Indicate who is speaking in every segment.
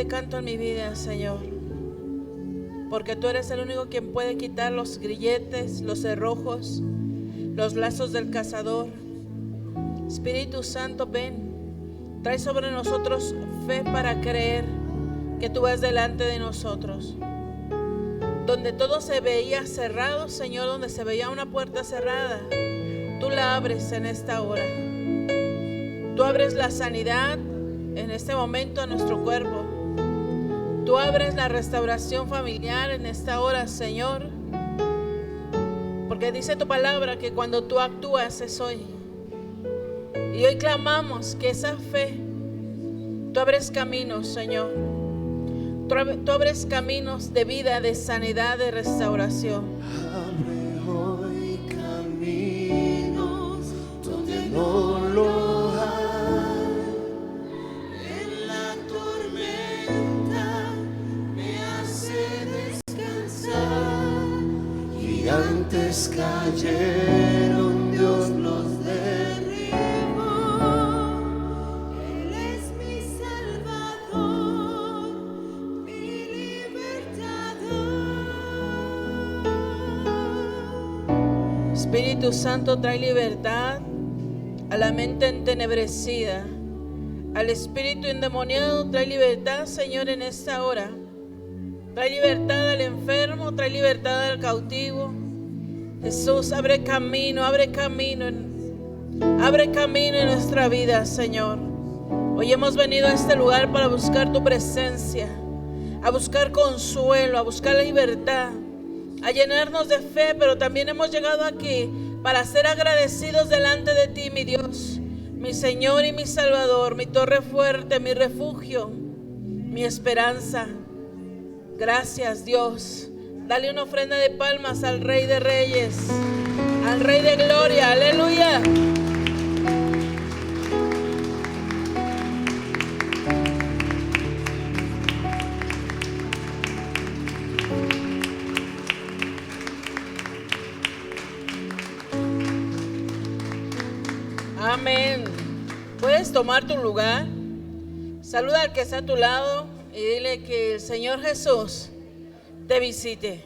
Speaker 1: Canto en mi vida, Señor, porque tú eres el único quien puede quitar los grilletes, los cerrojos, los lazos del cazador. Espíritu Santo, ven, trae sobre nosotros fe para creer que tú vas delante de nosotros. Donde todo se veía cerrado, Señor, donde se veía una puerta cerrada, tú la abres en esta hora. Tú abres la sanidad en este momento a nuestro cuerpo. Tú abres la restauración familiar en esta hora, Señor, porque dice tu palabra que cuando tú actúas es hoy. Y hoy clamamos que esa fe, tú abres caminos, Señor. Tú abres caminos de vida, de sanidad, de restauración.
Speaker 2: Abre hoy caminos donde no lo antes cayeron, Dios los derribó. Él es mi Salvador, mi libertador.
Speaker 1: Espíritu Santo, trae libertad a la mente entenebrecida, al espíritu endemoniado. Trae libertad, Señor, en esta hora. Trae libertad al enfermo, trae libertad al cautivo. Jesús, abre camino en nuestra vida, Señor. Hoy hemos venido a este lugar para buscar tu presencia, a buscar consuelo, a buscar la libertad, a llenarnos de fe, pero también hemos llegado aquí para ser agradecidos delante de ti, mi Dios, mi Señor y mi Salvador, mi torre fuerte, mi refugio, mi esperanza. Gracias, Dios. Dale una ofrenda de palmas al Rey de Reyes, al Rey de Gloria. Aleluya. Amén. Puedes tomar tu lugar. Saluda al que está a tu lado y dile que el Señor Jesús te visite.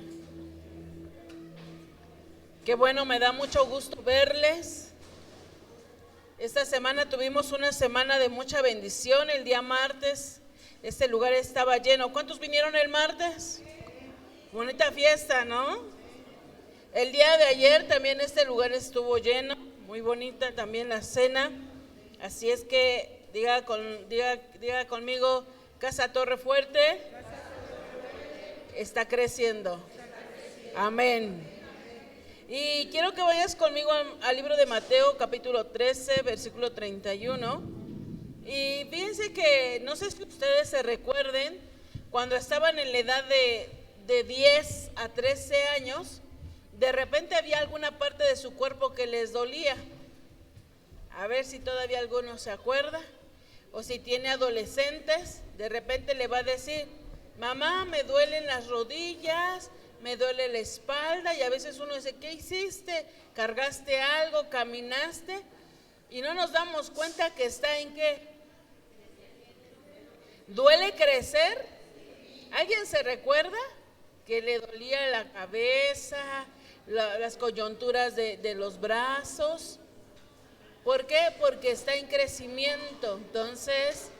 Speaker 1: Qué bueno, me da mucho gusto verles. Esta semana tuvimos una semana de mucha bendición. El día martes este lugar estaba lleno. ¿Cuántos vinieron el martes? Bonita fiesta, ¿no? El día de ayer también este lugar estuvo lleno. Muy bonita también la cena. Así es que diga conmigo, Casa Torre Fuerte está creciendo. Amén. Y quiero que vayas conmigo al libro de Mateo, capítulo 13, versículo 31. Y fíjense que, no sé si ustedes se recuerden, cuando estaban en la edad de 10 a 13 años, de repente había alguna parte de su cuerpo que les dolía. A ver si todavía alguno se acuerda. O si tiene adolescentes, de repente le va a decir: mamá, me duelen las rodillas, me duele la espalda. Y a veces uno dice: ¿qué hiciste? ¿Cargaste algo? ¿Caminaste? Y no nos damos cuenta que está en ¿qué? ¿Duele crecer? ¿Alguien se recuerda que le dolía la cabeza, las coyunturas de los brazos? ¿Por qué? Porque está en crecimiento. Entonces,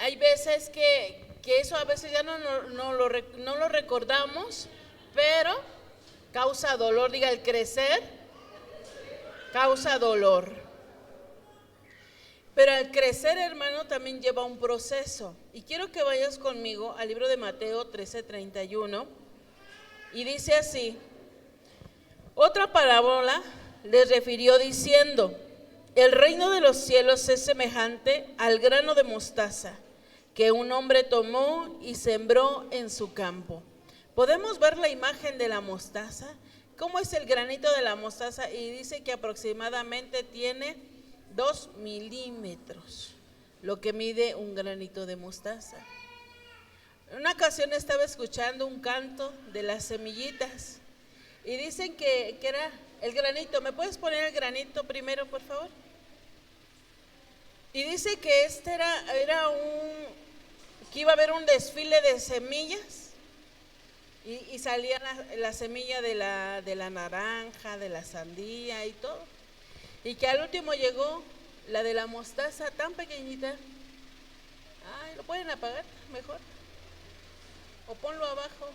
Speaker 1: hay veces que eso a veces ya no lo recordamos, pero causa dolor. Diga, el crecer causa dolor. Pero al crecer, hermano, también lleva un proceso. Y quiero que vayas conmigo al libro de Mateo 13:31. Y dice así: otra parábola les refirió diciendo: el reino de los cielos es semejante al grano de mostaza, que un hombre tomó y sembró en su campo. ¿Podemos ver la imagen de la mostaza? ¿Cómo es el granito de la mostaza? Y dice que aproximadamente tiene 2 milímetros, lo que mide un granito de mostaza. En una ocasión estaba escuchando un canto de las semillitas y dicen que era el granito. ¿Me puedes poner el granito primero, por favor? Y dice que que iba a haber un desfile de semillas y salía la semilla de la naranja, de la sandía y todo. Y que al último llegó la de la mostaza tan pequeñita. Ay, ¿lo pueden apagar mejor? O ponlo abajo.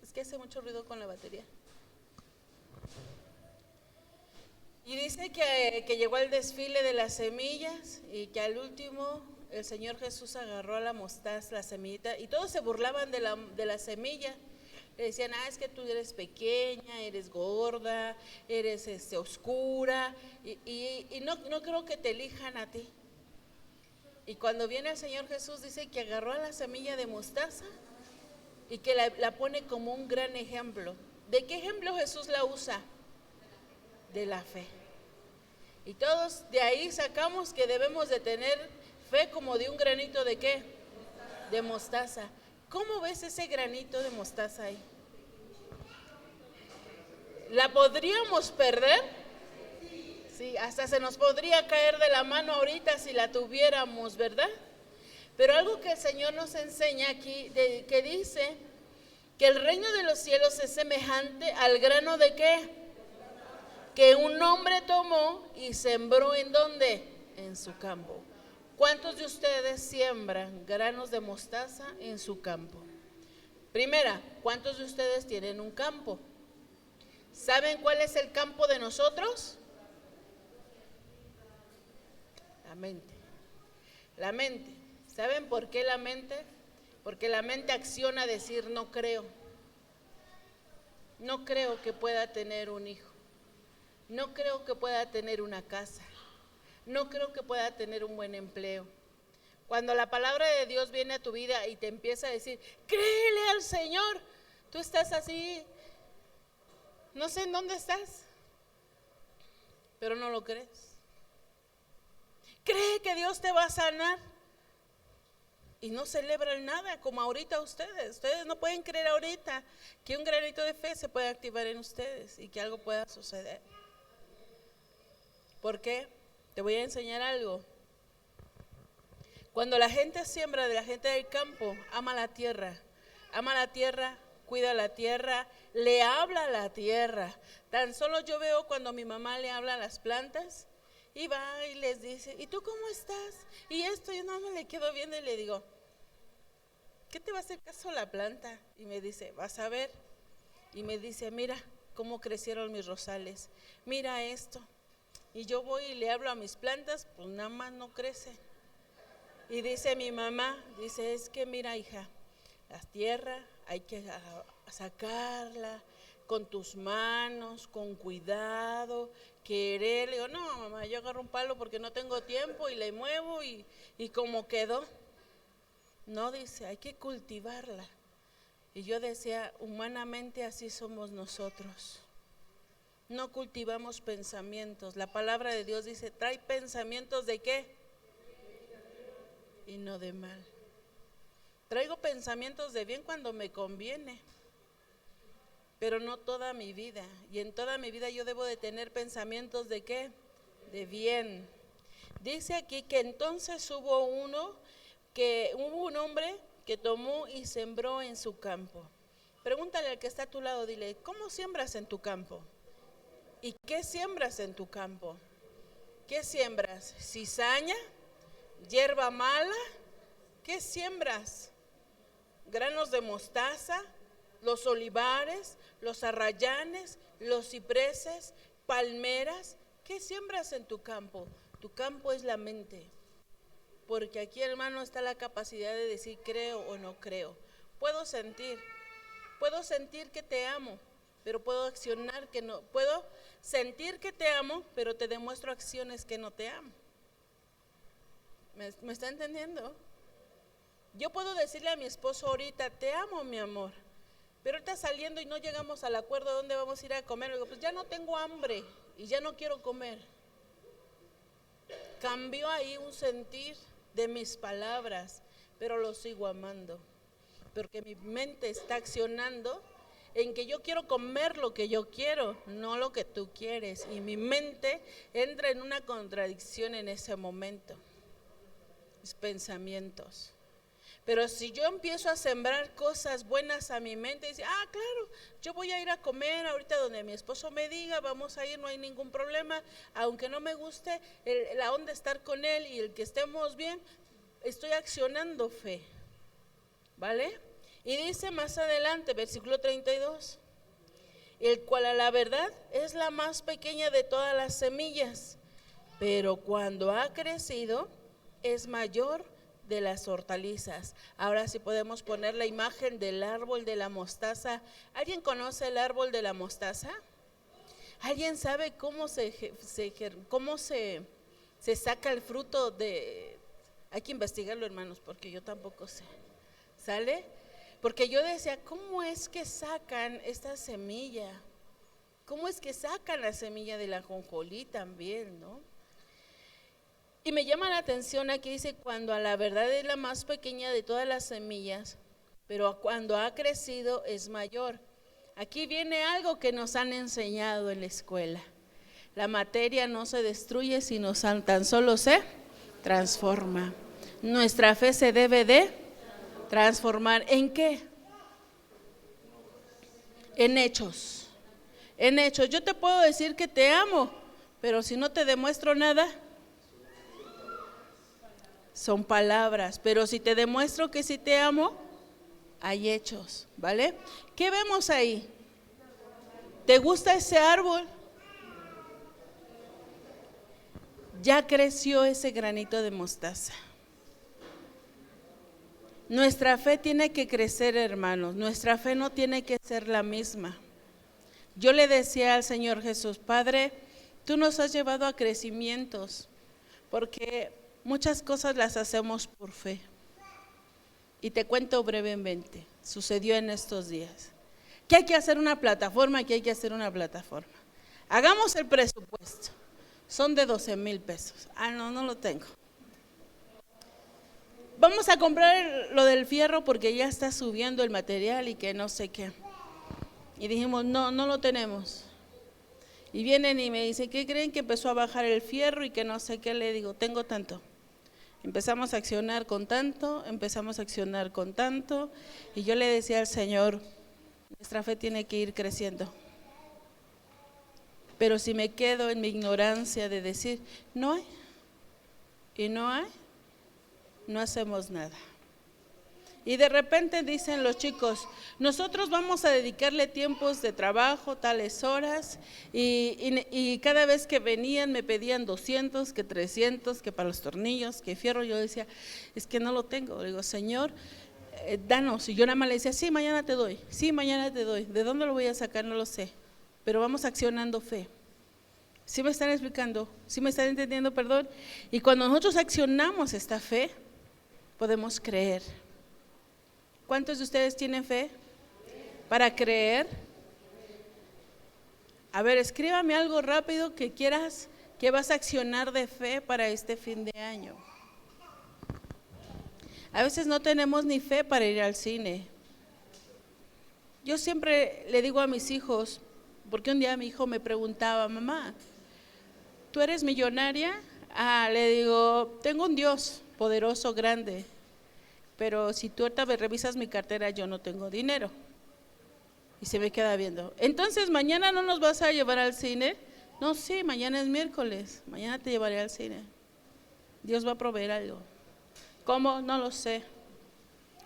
Speaker 1: Es que hace mucho ruido con la batería. Y dice que llegó el desfile de las semillas y que al último el Señor Jesús agarró a la mostaza, la semillita, y todos se burlaban de la semilla. Le decían, es que tú eres pequeña, eres gorda, eres oscura, y no creo que te elijan a ti. Y cuando viene el Señor Jesús, dice que agarró a la semilla de mostaza y que la pone como un gran ejemplo. ¿De qué ejemplo Jesús la usa? De la fe. Y todos de ahí sacamos que debemos de tener fe como de un granito de ¿qué? De mostaza. ¿Cómo ves ese granito de mostaza ahí? ¿La podríamos perder? Sí, hasta se nos podría caer de la mano ahorita si la tuviéramos, ¿verdad? Pero algo que el Señor nos enseña aquí, que dice que el reino de los cielos es semejante al grano de ¿qué? Que un hombre tomó y sembró ¿en dónde? En su campo. ¿Cuántos de ustedes siembran granos de mostaza en su campo? Primera, ¿cuántos de ustedes tienen un campo? ¿Saben cuál es el campo de nosotros? La mente. La mente. ¿Saben por qué la mente? Porque la mente acciona a decir no creo. No creo que pueda tener un hijo. No creo que pueda tener una casa. No creo que pueda tener un buen empleo. Cuando la palabra de Dios viene a tu vida y te empieza a decir, créele al Señor, tú estás así, no sé en dónde estás, pero no lo crees. Cree que Dios te va a sanar y no celebran nada como ahorita ustedes no pueden creer ahorita que un granito de fe se puede activar en ustedes y que algo pueda suceder. ¿Por qué? Te voy a enseñar algo. Cuando la gente siembra, de la gente del campo, ama la tierra, cuida la tierra, le habla a la tierra. Tan solo yo veo cuando mi mamá le habla a las plantas y va y les dice, ¿y tú cómo estás? Y esto, yo no me le quedo viendo y le digo, ¿qué te va a hacer caso la planta? Y me dice, vas a ver. Y me dice, mira cómo crecieron mis rosales, mira esto. Y yo voy y le hablo a mis plantas, pues nada más no crece. Y dice mi mamá, dice, es que mira hija, la tierra hay que sacarla con tus manos, con cuidado, querer. Le digo, no mamá, yo agarro un palo porque no tengo tiempo y le muevo y como quedó. No, dice, hay que cultivarla. Y yo decía, humanamente así somos nosotros. No cultivamos pensamientos. La palabra de Dios dice, trae pensamientos de ¿qué? Y no de mal. Traigo pensamientos de bien cuando me conviene, pero no toda mi vida. Y en toda mi vida yo debo de tener pensamientos de ¿qué? De bien. Dice aquí que entonces hubo un hombre que tomó y sembró en su campo. Pregúntale al que está a tu lado, dile, ¿cómo siembras en tu campo? ¿Y qué siembras en tu campo? ¿Qué siembras? ¿Cizaña? ¿Hierba mala? ¿Qué siembras? ¿Granos de mostaza? ¿Los olivares? ¿Los arrayanes? ¿Los cipreses? ¿Palmeras? ¿Qué siembras en tu campo? Tu campo es la mente. Porque aquí, hermano, está la capacidad de decir creo o no creo. Puedo sentir que te amo, pero puedo accionar que no. Puedo sentir que te amo, pero te demuestro acciones que no te amo. ¿Me está entendiendo? Yo puedo decirle a mi esposo ahorita, te amo, mi amor, pero ahorita saliendo y no llegamos al acuerdo de dónde vamos a ir a comer. Le digo, pues ya no tengo hambre y ya no quiero comer. Cambió ahí un sentir de mis palabras, pero lo sigo amando, porque mi mente está accionando en que yo quiero comer lo que yo quiero, no lo que tú quieres, y mi mente entra en una contradicción en ese momento, mis pensamientos. Pero si yo empiezo a sembrar cosas buenas a mi mente, dice, claro, yo voy a ir a comer ahorita donde mi esposo me diga, vamos a ir, no hay ningún problema, aunque no me guste la onda estar con él y el que estemos bien, estoy accionando fe, ¿vale? Y dice más adelante, versículo 32, el cual a la verdad es la más pequeña de todas las semillas, pero cuando ha crecido es mayor de las hortalizas. Ahora sí podemos poner la imagen del árbol de la mostaza. ¿Alguien conoce el árbol de la mostaza? ¿Alguien sabe cómo se saca el fruto de? Hay que investigarlo, hermanos, porque yo tampoco sé. ¿Sale? Porque yo decía, ¿cómo es que sacan esta semilla? ¿Cómo es que sacan la semilla de la ajonjolí también, no? Y me llama la atención aquí dice, cuando a la verdad es la más pequeña de todas las semillas, pero cuando ha crecido es mayor. Aquí viene algo que nos han enseñado en la escuela. La materia no se destruye, sino tan solo se transforma. Nuestra fe se debe de transformar. ¿En qué? En hechos. En hechos. Yo te puedo decir que te amo, pero si no te demuestro nada, son palabras, pero si te demuestro que sí te amo, hay hechos, ¿vale? ¿Qué vemos ahí? ¿Te gusta ese árbol? Ya creció ese granito de mostaza. Nuestra fe tiene que crecer, hermanos, nuestra fe no tiene que ser la misma. Yo le decía al Señor Jesús, Padre, tú nos has llevado a crecimientos, porque muchas cosas las hacemos por fe. Y te cuento brevemente, sucedió en estos días. Que hay que hacer una plataforma, Hagamos el presupuesto. Son de 12,000 pesos. No lo tengo. Vamos a comprar lo del fierro porque ya está subiendo el material y que no sé qué. Y dijimos, no lo tenemos. Y vienen y me dicen, ¿qué creen? Que empezó a bajar el fierro y que no sé qué. Le digo, tengo tanto. Empezamos a accionar con tanto, y yo le decía al Señor, nuestra fe tiene que ir creciendo. Pero si me quedo en mi ignorancia de decir, no hay, y no hay, no hacemos nada. Y de repente dicen los chicos, nosotros vamos a dedicarle tiempos de trabajo, tales horas, y cada vez que venían me pedían 200, que 300, que para los tornillos, que fierro. Yo decía, es que no lo tengo. Le digo, Señor, danos. Y yo nada más le decía, sí, mañana te doy. ¿De dónde lo voy a sacar? No lo sé, pero vamos accionando fe. ¿Sí me están explicando? ¿Sí me están entendiendo? Perdón. Y cuando nosotros accionamos esta fe, podemos creer. ¿Cuántos de ustedes tienen fe para creer? A ver, escríbame algo rápido que quieras, que vas a accionar de fe para este fin de año. A veces no tenemos ni fe para ir al cine. Yo siempre le digo a mis hijos, porque un día mi hijo me preguntaba, mamá, ¿tú eres millonaria? Le digo, tengo un Dios poderoso, grande. Pero si tú ahorita me revisas mi cartera, yo no tengo dinero. Y se me queda viendo. Entonces, ¿mañana no nos vas a llevar al cine? No, sí, mañana es miércoles. Mañana te llevaré al cine. Dios va a proveer algo. ¿Cómo? No lo sé.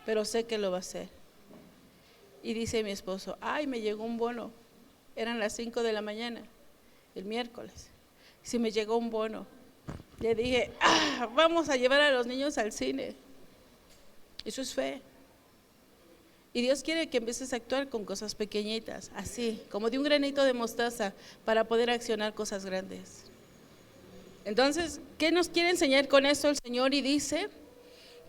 Speaker 1: Pero sé que lo va a hacer. Y dice mi esposo, me llegó un bono. Eran las 5 de la mañana, el miércoles. Si me llegó un bono. Le dije, vamos a llevar a los niños al cine. Eso es fe. Y Dios quiere que empieces a actuar con cosas pequeñitas, así, como de un granito de mostaza, para poder accionar cosas grandes. Entonces, ¿qué nos quiere enseñar con esto el Señor? Y dice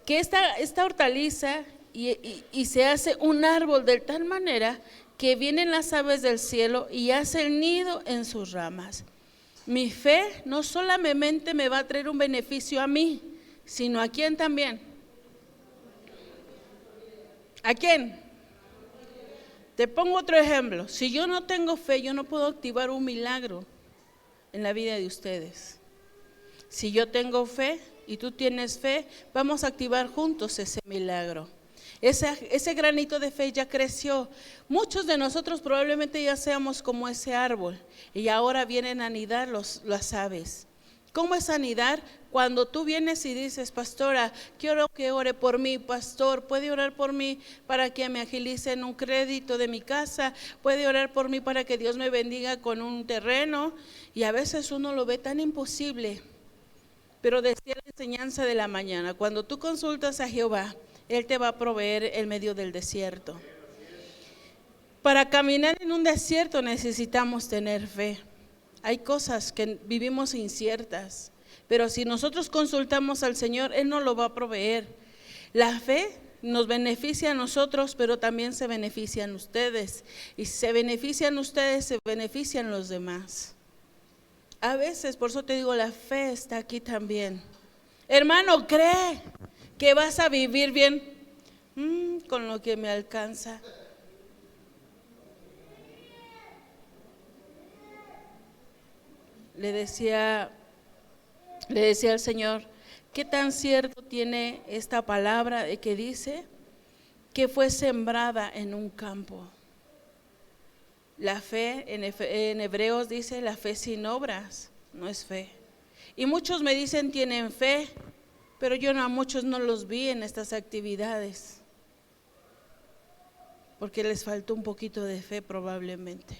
Speaker 1: que esta hortaliza y se hace un árbol de tal manera que vienen las aves del cielo y hace el nido en sus ramas. Mi fe no solamente me va a traer un beneficio a mí, sino a quién también. ¿A quién? Te pongo otro ejemplo. Si yo no tengo fe, yo no puedo activar un milagro en la vida de ustedes. Si yo tengo fe y tú tienes fe, vamos a activar juntos ese milagro. Ese granito de fe ya creció. Muchos de nosotros probablemente ya seamos como ese árbol y ahora vienen a anidar las aves. ¿Cómo es anidar? Cuando tú vienes y dices, pastora, quiero que ore por mí, pastor, ¿puede orar por mí para que me agilicen un crédito de mi casa? ¿Puede orar por mí para que Dios me bendiga con un terreno? Y a veces uno lo ve tan imposible, pero decía la enseñanza de la mañana, cuando tú consultas a Jehová, Él te va a proveer el medio del desierto. Para caminar en un desierto necesitamos tener fe. Hay cosas que vivimos inciertas, pero si nosotros consultamos al Señor, Él nos lo va a proveer. La fe nos beneficia a nosotros, pero también se benefician ustedes. Y si se benefician ustedes, se benefician los demás. A veces, por eso te digo, la fe está aquí también. Hermano, cree que vas a vivir bien con lo que me alcanza. Le decía al Señor, ¿qué tan cierto tiene esta palabra de que dice que fue sembrada en un campo? La fe, en Hebreos dice, la fe sin obras no es fe. Y muchos me dicen tienen fe, pero yo a muchos no los vi en estas actividades, porque les faltó un poquito de fe probablemente.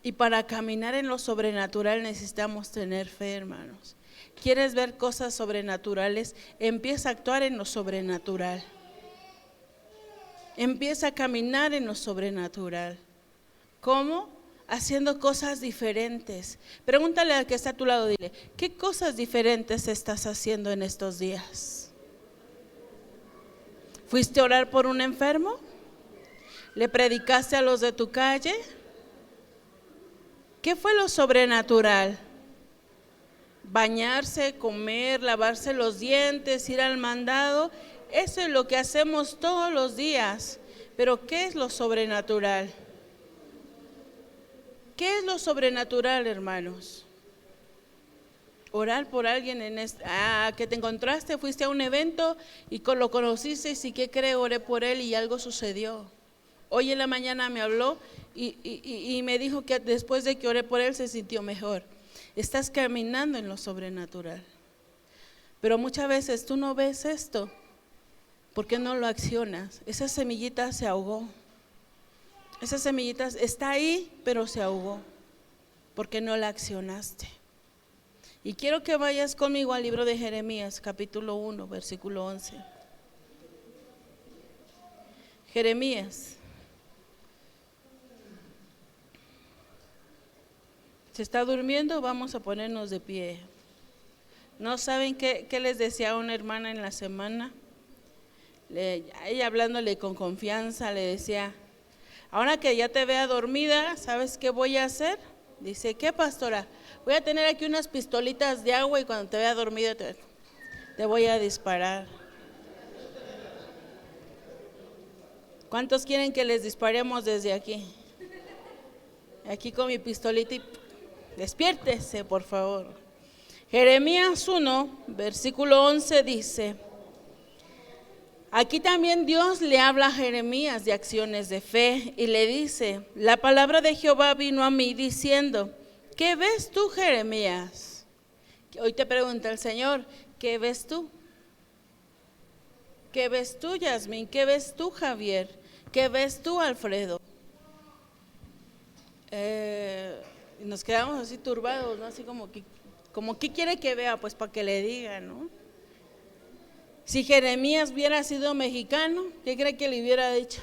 Speaker 1: Y para caminar en lo sobrenatural necesitamos tener fe, hermanos. ¿Quieres ver cosas sobrenaturales? Empieza a actuar en lo sobrenatural. Empieza a caminar en lo sobrenatural. ¿Cómo? Haciendo cosas diferentes. Pregúntale al que está a tu lado, dile, ¿qué cosas diferentes estás haciendo en estos días? ¿Fuiste a orar por un enfermo? ¿Le predicaste a los de tu calle? ¿Qué fue lo sobrenatural? Bañarse, comer, lavarse los dientes, ir al mandado. Eso es lo que hacemos todos los días. Pero ¿qué es lo sobrenatural? ¿Qué es lo sobrenatural, hermanos? Orar por alguien que te encontraste, fuiste a un evento y lo conociste y ¿qué cree? Oré por él y algo sucedió. Hoy en la mañana me habló y me dijo que después de que oré por él se sintió mejor. Estás caminando en lo sobrenatural. Pero muchas veces tú no ves esto. ¿Por qué no lo accionas? Esa semillita se ahogó. Esa semillita está ahí, pero se ahogó. ¿Por qué no la accionaste? Y quiero que vayas conmigo al libro de Jeremías, capítulo 1, versículo 11. Jeremías. ¿Se está durmiendo? Vamos a ponernos de pie. ¿No saben qué les decía una hermana en la semana? Ella hablándole con confianza le decía, ahora que ya te vea dormida, ¿sabes qué voy a hacer? Dice, ¿qué, pastora? Voy a tener aquí unas pistolitas de agua y cuando te vea dormida te voy a disparar. ¿Cuántos quieren que les disparemos desde aquí? Aquí con mi pistolita y despiértese, por favor. Jeremías 1, versículo 11 dice, aquí también Dios le habla a Jeremías de acciones de fe y le dice, la palabra de Jehová vino a mí diciendo, ¿qué ves tú, Jeremías? Hoy te pregunta el Señor, ¿qué ves tú? ¿Qué ves tú, Yasmín? ¿Qué ves tú, Javier? ¿Qué ves tú, Alfredo? Nos quedamos así turbados, ¿no? Así como ¿qué quiere que vea? Pues para que le diga, ¿no? Si Jeremías hubiera sido mexicano, ¿qué cree que le hubiera dicho?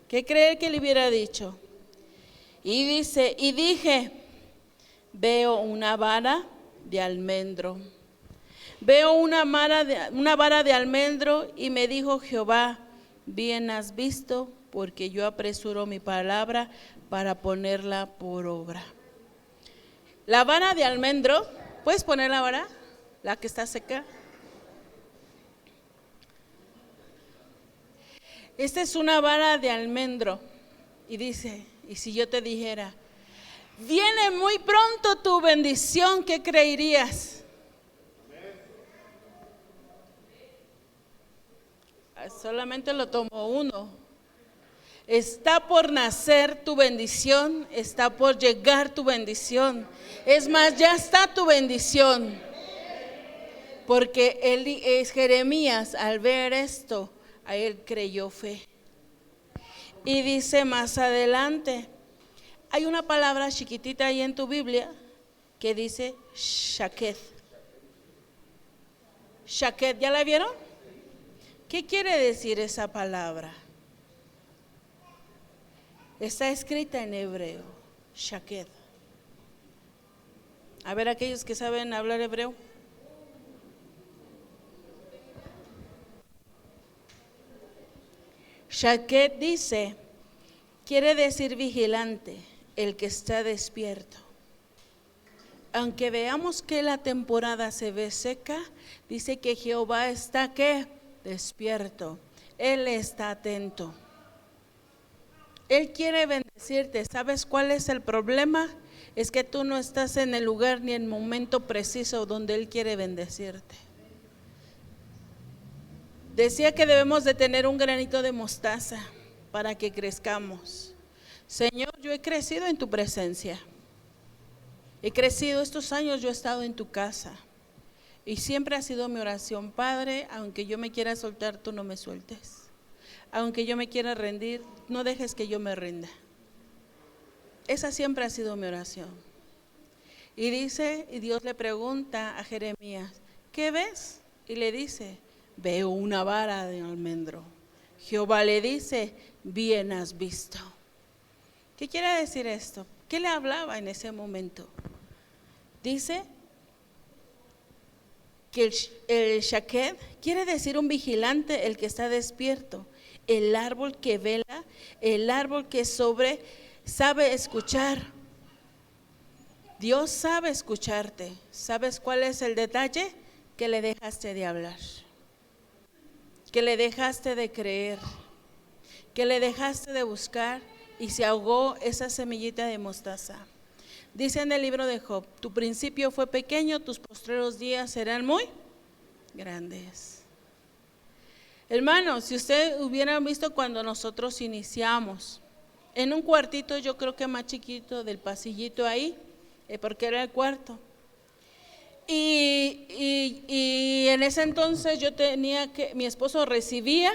Speaker 1: ¿Qué cree que le hubiera dicho? Y dice, y dije, veo una vara de almendro. Veo una vara de almendro, y me dijo Jehová, bien has visto, porque yo apresuro mi palabra para ponerla por obra. La vara de almendro, ¿puedes poner la vara? La que está seca. Esta es una vara de almendro. Y dice, y si yo te dijera, viene muy pronto tu bendición, ¿qué creerías? Solamente lo tomó uno. Está por nacer tu bendición, está por llegar tu bendición. Es más, ya está tu bendición. Porque Jeremías, al ver esto, a él creyó fe. Y dice más adelante, hay una palabra chiquitita ahí en tu Biblia que dice Shaked. Shaked, ¿ya la vieron? ¿Qué quiere decir esa palabra? Está escrita en hebreo, Shaked. A ver, aquellos que saben hablar hebreo. Shaked dice, quiere decir vigilante, el que está despierto. Aunque veamos que la temporada se ve seca, dice que Jehová está ¿qué? Despierto. Él está atento. Él quiere bendecirte. ¿Sabes cuál es el problema? Es que tú no estás en el lugar ni en el momento preciso donde Él quiere bendecirte. Decía que debemos de tener un granito de mostaza para que crezcamos. Señor, yo he crecido en tu presencia. He crecido estos años, yo he estado en tu casa. Y siempre ha sido mi oración, Padre, aunque yo me quiera soltar, tú no me sueltes. Aunque yo me quiera rendir, no dejes que yo me rinda. Esa siempre ha sido mi oración. Y dice, y Dios le pregunta a Jeremías, ¿qué ves? Y le dice, veo una vara de almendro. Jehová le dice, bien has visto. ¿Qué quiere decir esto? ¿Qué le hablaba en ese momento? Dice que el Shaked quiere decir un vigilante, el que está despierto, el árbol que vela, el árbol que sabe escuchar. Dios sabe escucharte. ¿Sabes cuál es el detalle? Que le dejaste de hablar, que le dejaste de creer, que le dejaste de buscar y se ahogó esa semillita de mostaza. Dice en el libro de Job, tu principio fue pequeño, tus postreros días serán muy grandes. Hermanos, si ustedes hubieran visto cuando nosotros iniciamos, en un cuartito yo creo que más chiquito del pasillito ahí, porque era el cuarto. Y en ese entonces yo mi esposo recibía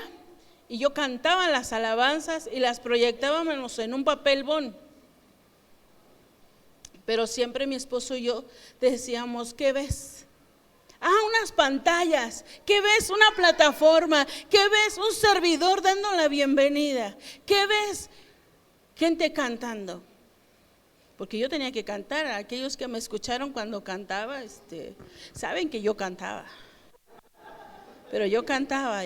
Speaker 1: y yo cantaba las alabanzas y las proyectábamos en un papel bond. Pero siempre mi esposo y yo decíamos, ¿qué ves? Unas pantallas. ¿Qué ves? Una plataforma. ¿Qué ves? Un servidor dando la bienvenida. ¿Qué ves? Gente cantando. Porque yo tenía que cantar. Aquellos que me escucharon cuando cantaba, saben que yo cantaba. Pero yo cantaba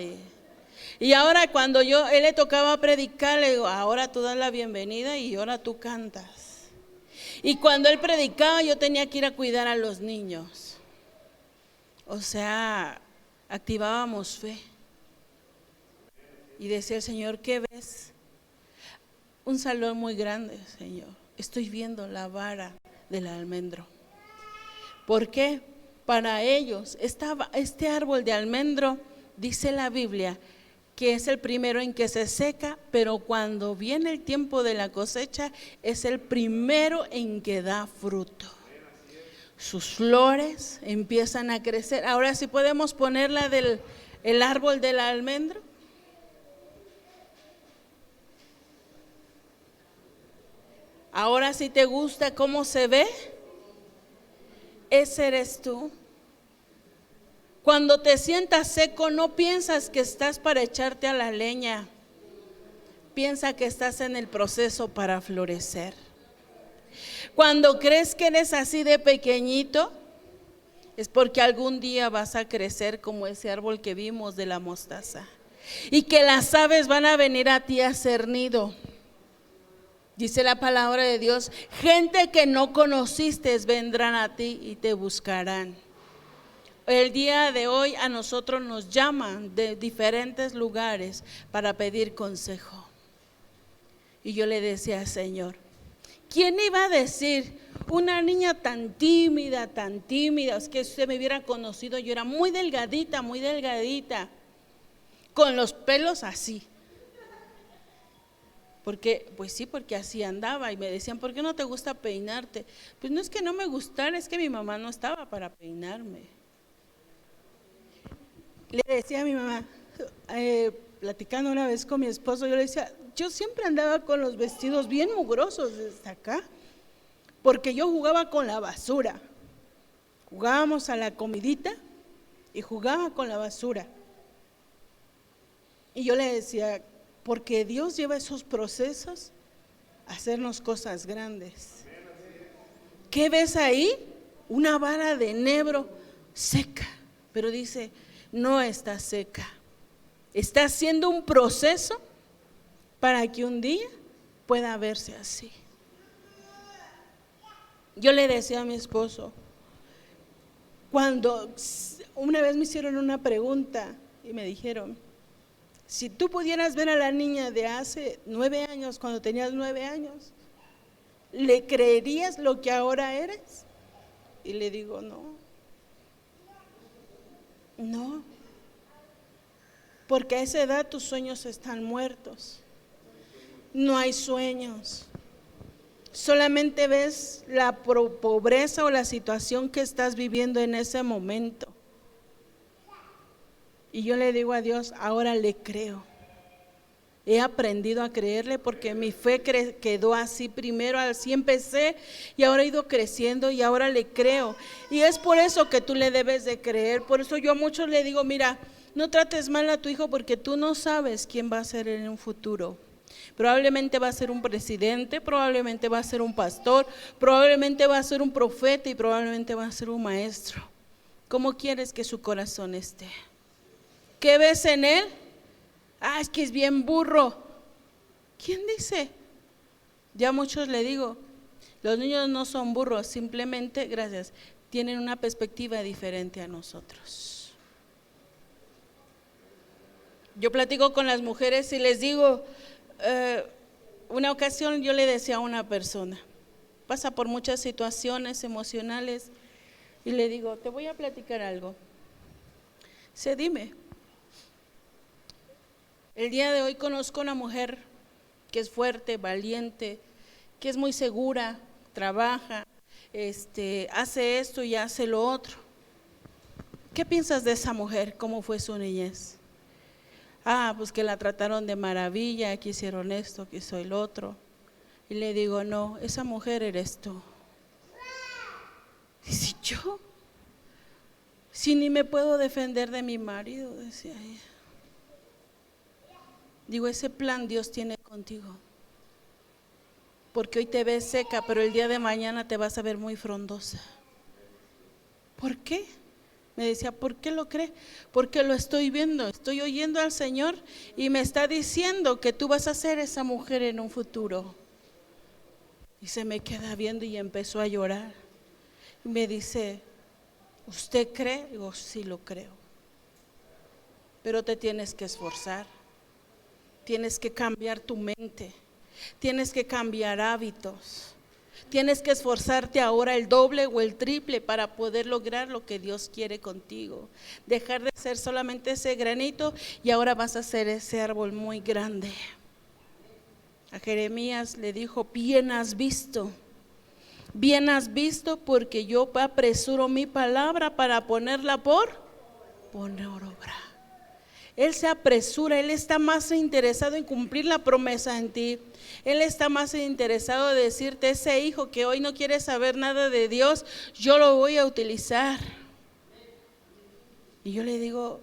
Speaker 1: y ahora cuando él le tocaba predicar, le digo, ahora tú das la bienvenida y ahora tú cantas. Y cuando él predicaba, yo tenía que ir a cuidar a los niños. O sea, activábamos fe. Y decía el Señor, ¿qué ves? Un salón muy grande, Señor. Estoy viendo la vara del almendro. ¿Por qué? Para ellos, este árbol de almendro, dice la Biblia, que es el primero en que se seca, pero cuando viene el tiempo de la cosecha, es el primero en que da fruto. Sus flores empiezan a crecer. Ahora sí podemos ponerla el árbol del almendro. Ahora sí te gusta cómo se ve. Ese eres tú. Cuando te sientas seco, no piensas que estás para echarte a la leña. Piensa que estás en el proceso para florecer. Cuando crees que eres así de pequeñito, es porque algún día vas a crecer como ese árbol que vimos de la mostaza. Y que las aves van a venir a ti a hacer nido. Dice la palabra de Dios, gente que no conociste vendrán a ti y te buscarán. El día de hoy a nosotros nos llaman de diferentes lugares para pedir consejo. Y yo le decía, Señor, ¿quién iba a decir? Una niña tan tímida, es que si usted me hubiera conocido, yo era muy delgadita, con los pelos así. Porque, pues sí, porque así andaba y me decían, ¿por qué no te gusta peinarte? Pues no es que no me gustara, es que mi mamá no estaba para peinarme. Le decía a mi mamá, platicando una vez con mi esposo, yo le decía, yo siempre andaba con los vestidos bien mugrosos desde acá, porque yo jugaba con la basura. Jugábamos a la comidita y jugaba con la basura. Y yo le decía, porque Dios lleva esos procesos a hacernos cosas grandes. ¿Qué ves ahí? Una vara de enebro seca, pero dice, no está seca. Está haciendo un proceso para que un día pueda verse así. Yo le decía a mi esposo, cuando una vez me hicieron una pregunta y me dijeron, si tú pudieras ver a la niña de hace 9 años, cuando tenías 9 años, ¿le creerías lo que ahora eres? Y le digo, no, porque a esa edad tus sueños están muertos, no hay sueños, solamente ves la pobreza o la situación que estás viviendo en ese momento. Y yo le digo a Dios, ahora le creo. He aprendido a creerle porque mi fe quedó así primero, así empecé y ahora he ido creciendo y ahora le creo. Y es por eso que tú le debes de creer. Por eso yo a muchos le digo, mira, no trates mal a tu hijo porque tú no sabes quién va a ser en un futuro. Probablemente va a ser un presidente, probablemente va a ser un pastor, probablemente va a ser un profeta y probablemente va a ser un maestro. ¿Cómo quieres que su corazón esté? ¿Qué ves en él? Es que es bien burro. ¿Quién dice? Ya a muchos le digo, los niños no son burros, simplemente, gracias, tienen una perspectiva diferente a nosotros. Yo platico con las mujeres y les digo, una ocasión yo le decía a una persona, pasa por muchas situaciones emocionales y le digo, te voy a platicar algo. Dice, dime. El día de hoy conozco una mujer que es fuerte, valiente, que es muy segura, trabaja, hace esto y hace lo otro. ¿Qué piensas de esa mujer? ¿Cómo fue su niñez? Pues que la trataron de maravilla, que hicieron esto, que hizo el otro. Y le digo, no, esa mujer eres tú. Dice, ¿yo? Si ni me puedo defender de mi marido, decía ella. Digo, ese plan Dios tiene contigo, porque hoy te ves seca, pero el día de mañana te vas a ver muy frondosa. ¿Por qué? Me decía, ¿por qué lo cree? Porque lo estoy viendo, estoy oyendo al Señor y me está diciendo que tú vas a ser esa mujer en un futuro. Y se me queda viendo y empezó a llorar. Y me dice, ¿usted cree? Digo, sí lo creo, pero te tienes que esforzar. Tienes que cambiar tu mente, tienes que cambiar hábitos, tienes que esforzarte ahora el doble o el triple para poder lograr lo que Dios quiere contigo. Dejar de ser solamente ese granito y ahora vas a ser ese árbol muy grande. A Jeremías le dijo, bien has visto porque yo apresuro mi palabra para ponerla por obra. Él se apresura, Él está más interesado en cumplir la promesa en ti. Él está más interesado en decirte, ese hijo que hoy no quiere saber nada de Dios, yo lo voy a utilizar. Y yo le digo,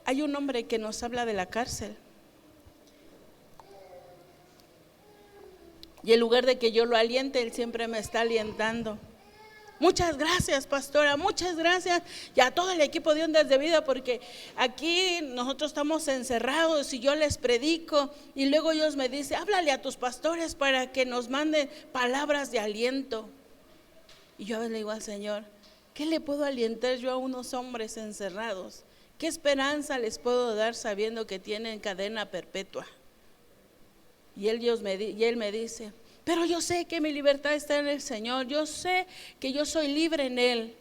Speaker 1: hay un hombre que nos habla de la cárcel.
Speaker 3: Y en lugar de que yo lo aliente, él siempre me está alientando. Muchas gracias, pastora, muchas gracias. Y a todo el equipo de Ondas de Vida, porque aquí nosotros estamos encerrados y yo les predico. Y luego ellos me dicen, háblale a tus pastores para que nos manden palabras de aliento. Y yo a veces le digo al Señor, ¿qué le puedo alientar yo a unos hombres encerrados? ¿Qué esperanza les puedo dar sabiendo que tienen cadena perpetua? Y él me dice, pero yo sé que mi libertad está en el Señor, yo sé que yo soy libre en Él.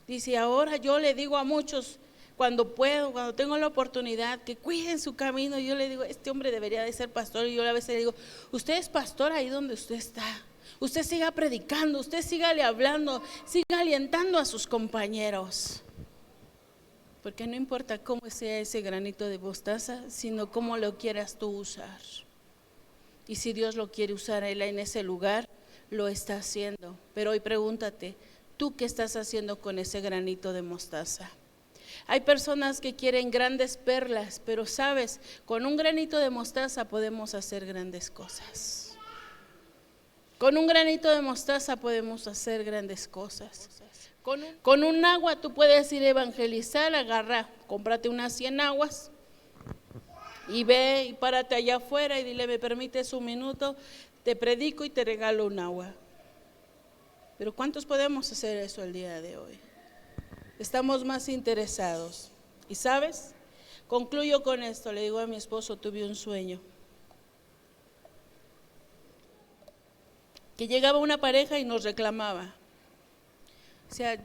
Speaker 3: Dice, ahora yo le digo a muchos, cuando puedo, cuando tengo la oportunidad, que cuiden su camino. Yo le digo, este hombre debería de ser pastor. Y yo a veces le digo, usted es pastor ahí donde usted está. Usted siga predicando, usted sígale hablando, siga alientando a sus compañeros. Porque no importa cómo sea ese granito de mostaza, sino cómo lo quieras tú usar. Y si Dios lo quiere usar él en ese lugar, lo está haciendo. Pero hoy pregúntate, ¿tú qué estás haciendo con ese granito de mostaza? Hay personas que quieren grandes perlas, pero sabes, con un granito de mostaza podemos hacer grandes cosas. Con un granito de mostaza podemos hacer grandes cosas. Con un agua tú puedes ir a evangelizar, cómprate unas 100 aguas. Y ve y párate allá afuera y dile, ¿me permites un minuto? Te predico y te regalo un agua. Pero ¿cuántos podemos hacer eso el día de hoy? Estamos más interesados. ¿Y sabes? Concluyo con esto, le digo a mi esposo, tuve un sueño. Que llegaba una pareja y nos reclamaba. O sea,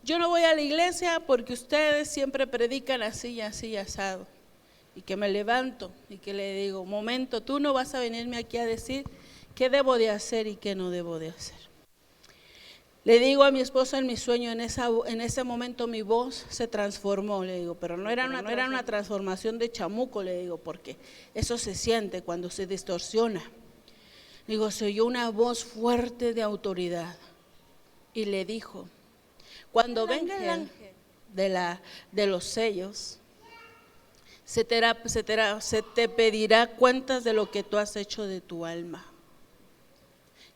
Speaker 3: yo no voy a la iglesia porque ustedes siempre predican así y así y asado. Y que me levanto y que le digo, momento, tú no vas a venirme aquí a decir qué debo de hacer y qué no debo de hacer. Le digo a mi esposo en mi sueño, en ese momento mi voz se transformó, le digo, pero no era una transformación de chamuco, le digo, porque eso se siente cuando se distorsiona. Digo, se oyó una voz fuerte de autoridad y le dijo, cuando venga el ángel de los sellos, se te pedirá cuentas de lo que tú has hecho de tu alma.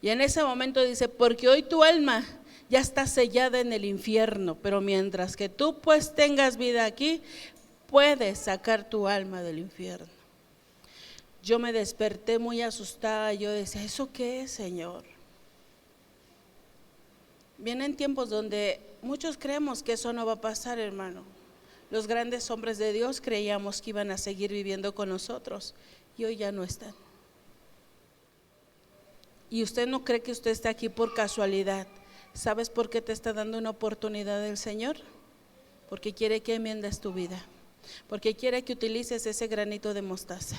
Speaker 3: Y en ese momento dice, porque hoy tu alma ya está sellada en el infierno, pero mientras que tú pues tengas vida aquí, puedes sacar tu alma del infierno. Yo me desperté muy asustada, yo decía, ¿eso qué es, Señor? Vienen tiempos donde muchos creemos que eso no va a pasar, hermano. Los grandes hombres de Dios creíamos que iban a seguir viviendo con nosotros y hoy ya no están. Y usted no cree que usted está aquí por casualidad. ¿Sabes por qué te está dando una oportunidad el Señor? Porque quiere que enmiendes tu vida, porque quiere que utilices ese granito de mostaza.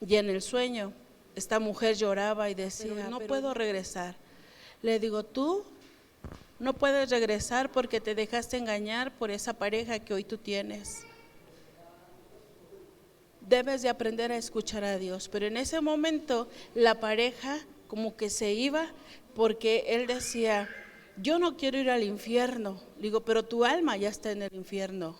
Speaker 3: Y en el sueño esta mujer lloraba y decía, no puedo regresar. Le digo, tú no puedes regresar porque te dejaste engañar por esa pareja que hoy tú tienes. Debes de aprender a escuchar a Dios. Pero en ese momento la pareja como que se iba porque él decía, yo no quiero ir al infierno. Digo, pero tu alma ya está en el infierno.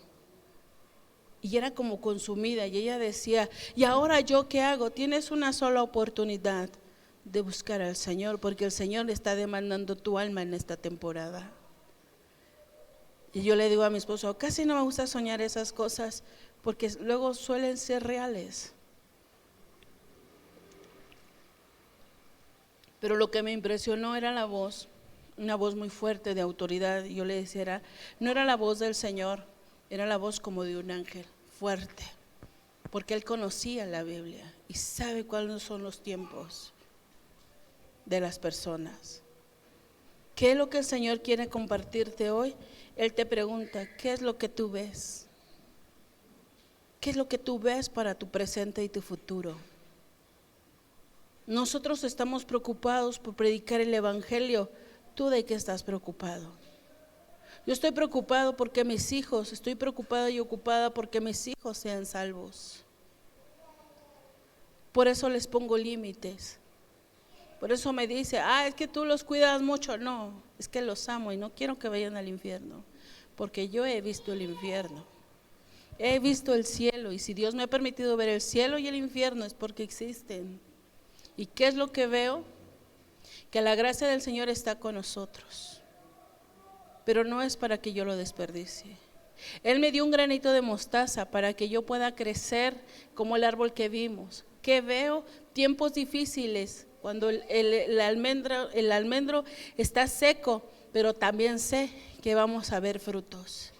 Speaker 3: Y era como consumida y ella decía, ¿y ahora yo qué hago? Tienes una sola oportunidad de buscar al Señor, porque el Señor está demandando tu alma en esta temporada. Y yo le digo a mi esposo, casi no me gusta soñar esas cosas porque luego suelen ser reales. Pero lo que me impresionó era la voz, una voz muy fuerte de autoridad. Y yo le decía, no era la voz del Señor, era la voz como de un ángel fuerte, porque él conocía la Biblia y sabe cuáles son los tiempos de las personas. ¿Qué es lo que el Señor quiere compartirte hoy? Él te pregunta, ¿qué es lo que tú ves? ¿Qué es lo que tú ves para tu presente y tu futuro? Nosotros estamos preocupados por predicar el evangelio. ¿Tú de qué estás preocupado? Yo estoy preocupado porque mis hijos, estoy preocupada y ocupada porque mis hijos sean salvos. Por eso les pongo límites. Por eso me dice, es que tú los cuidas mucho. No, es que los amo y no quiero que vayan al infierno, porque yo he visto el infierno, he visto el cielo, y si Dios me ha permitido ver el cielo y el infierno es porque existen. ¿Y qué es lo que veo? Que la gracia del Señor está con nosotros, pero no es para que yo lo desperdicie. Él me dio un granito de mostaza para que yo pueda crecer como el árbol que vimos. Que veo tiempos difíciles, cuando el almendro está seco, pero también sé que vamos a ver frutos.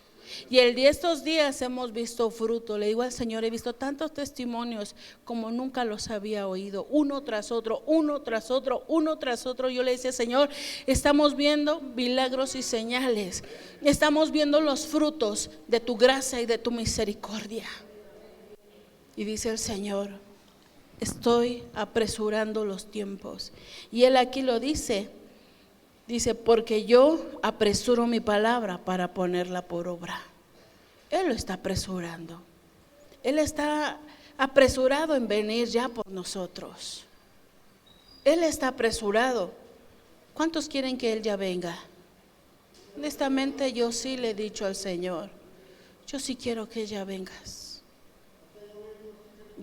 Speaker 3: Y estos días hemos visto fruto. Le digo al Señor, he visto tantos testimonios como nunca los había oído, uno tras otro, uno tras otro, uno tras otro. Yo le decía, Señor, estamos viendo milagros y señales, estamos viendo los frutos de tu gracia y de tu misericordia. Y dice el Señor, estoy apresurando los tiempos. Y Él aquí lo dice, porque yo apresuro mi palabra para ponerla por obra. Él lo está apresurando. Él está apresurado en venir ya por nosotros. Él está apresurado. ¿Cuántos quieren que Él ya venga? Honestamente yo sí le he dicho al Señor, yo sí quiero que ya vengas.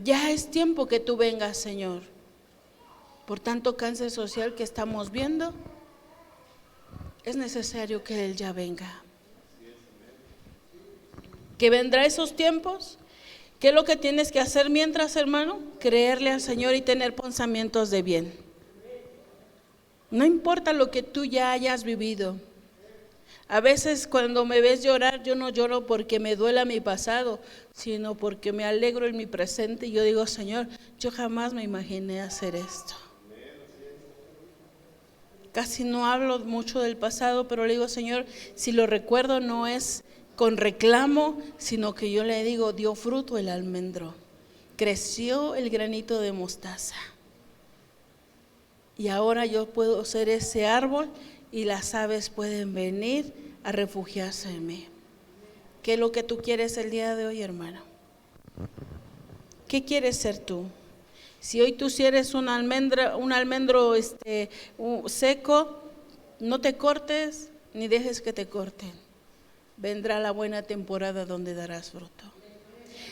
Speaker 3: Ya es tiempo que tú vengas, Señor. Por tanto cáncer social que estamos viendo, es necesario que Él ya venga. Que vendrá esos tiempos. ¿Qué es lo que tienes que hacer mientras, hermano? Creerle al Señor y tener pensamientos de bien. No importa lo que tú ya hayas vivido. A veces cuando me ves llorar, yo no lloro porque me duela mi pasado, sino porque me alegro en mi presente. Y yo digo, Señor, yo jamás me imaginé hacer esto. Casi no hablo mucho del pasado, pero le digo, Señor, si lo recuerdo no es con reclamo, sino que yo le digo, dio fruto el almendro, creció el granito de mostaza. Y ahora yo puedo ser ese árbol y las aves pueden venir a refugiarse en mí. ¿Qué es lo que tú quieres el día de hoy, hermano? ¿Qué quieres ser tú? Si hoy tú eres un almendro seco, no te cortes ni dejes que te corten. Vendrá la buena temporada donde darás fruto.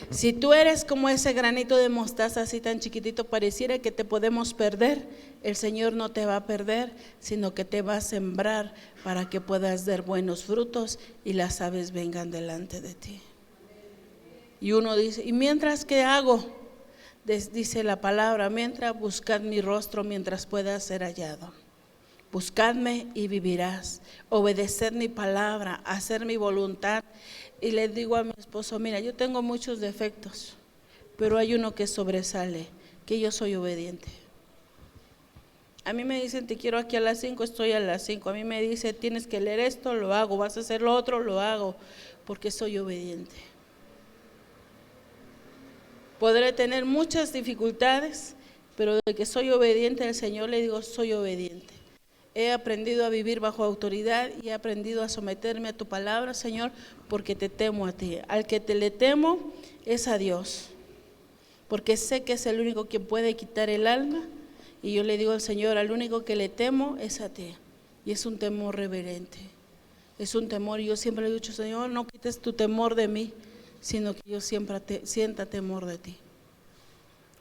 Speaker 3: Si tú eres como ese granito de mostaza así tan chiquitito, pareciera que te podemos perder, el Señor no te va a perder, sino que te va a sembrar para que puedas dar buenos frutos y las aves vengan delante de ti. Y uno dice, ¿y mientras qué hago? Dice la palabra, mientras buscad mi rostro mientras pueda ser hallado. Buscadme y vivirás. Obedecer mi palabra, hacer mi voluntad. Y le digo a mi esposo, mira, yo tengo muchos defectos, pero hay uno que sobresale, que yo soy obediente. A mí me dicen, te quiero aquí a las 5, estoy a las 5. A mí me dice, tienes que leer esto, lo hago. Vas a hacer lo otro, lo hago, porque soy obediente. Podré tener muchas dificultades, pero de que soy obediente al Señor, le digo, soy obediente. He aprendido a vivir bajo autoridad y he aprendido a someterme a tu palabra, Señor, porque te temo a ti. Al que te le temo es a Dios, porque sé que es el único que puede quitar el alma. Y yo le digo al Señor, al único que le temo es a ti. Y es un temor reverente, es un temor. Y yo siempre le he dicho, Señor, no quites tu temor de mí, sino que yo siempre sienta temor de ti.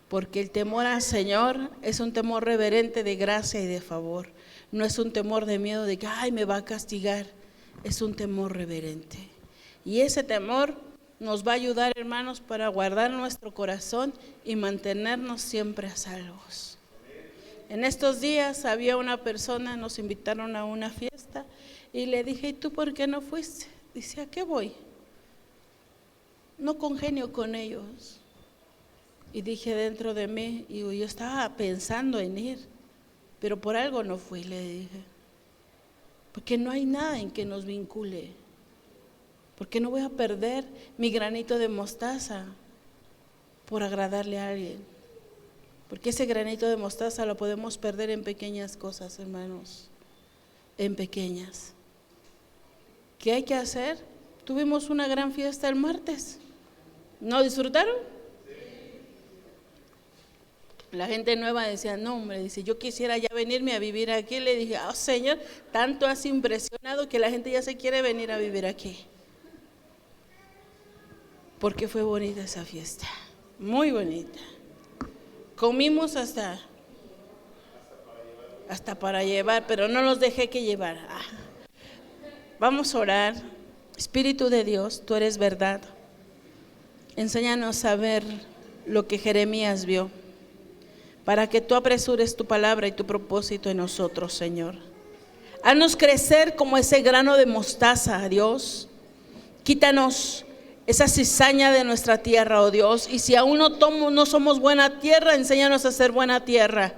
Speaker 3: Porque el temor al Señor es un temor reverente de gracia y de favor. No es un temor de miedo de que, ay, me va a castigar. Es un temor reverente. Y ese temor nos va a ayudar, hermanos, para guardar nuestro corazón y mantenernos siempre a salvos. En estos días había una persona, nos invitaron a una fiesta y le dije, ¿y tú por qué no fuiste? Dice, ¿a qué voy? No congenio con ellos. Y dije dentro de mí, y yo estaba pensando en ir, pero por algo no fui, le dije. Porque no hay nada en que nos vincule. Porque no voy a perder mi granito de mostaza por agradarle a alguien. Porque ese granito de mostaza lo podemos perder en pequeñas cosas, hermanos. En pequeñas. ¿Qué hay que hacer? Tuvimos una gran fiesta el martes. ¿No disfrutaron? La gente nueva decía, no hombre, dice, yo quisiera ya venirme a vivir aquí. Le dije, oh Señor, tanto has impresionado que la gente ya se quiere venir a vivir aquí. Porque fue bonita esa fiesta, muy bonita. Comimos hasta hasta para llevar, pero no los dejé que llevar. Vamos a orar. Espíritu de Dios, tú eres verdad. Enséñanos a ver lo que Jeremías vio, para que tú apresures tu palabra y tu propósito en nosotros, Señor. Haznos crecer como ese grano de mostaza, Dios. Quítanos esa cizaña de nuestra tierra, oh Dios. Y si aún no somos buena tierra, enséñanos a ser buena tierra.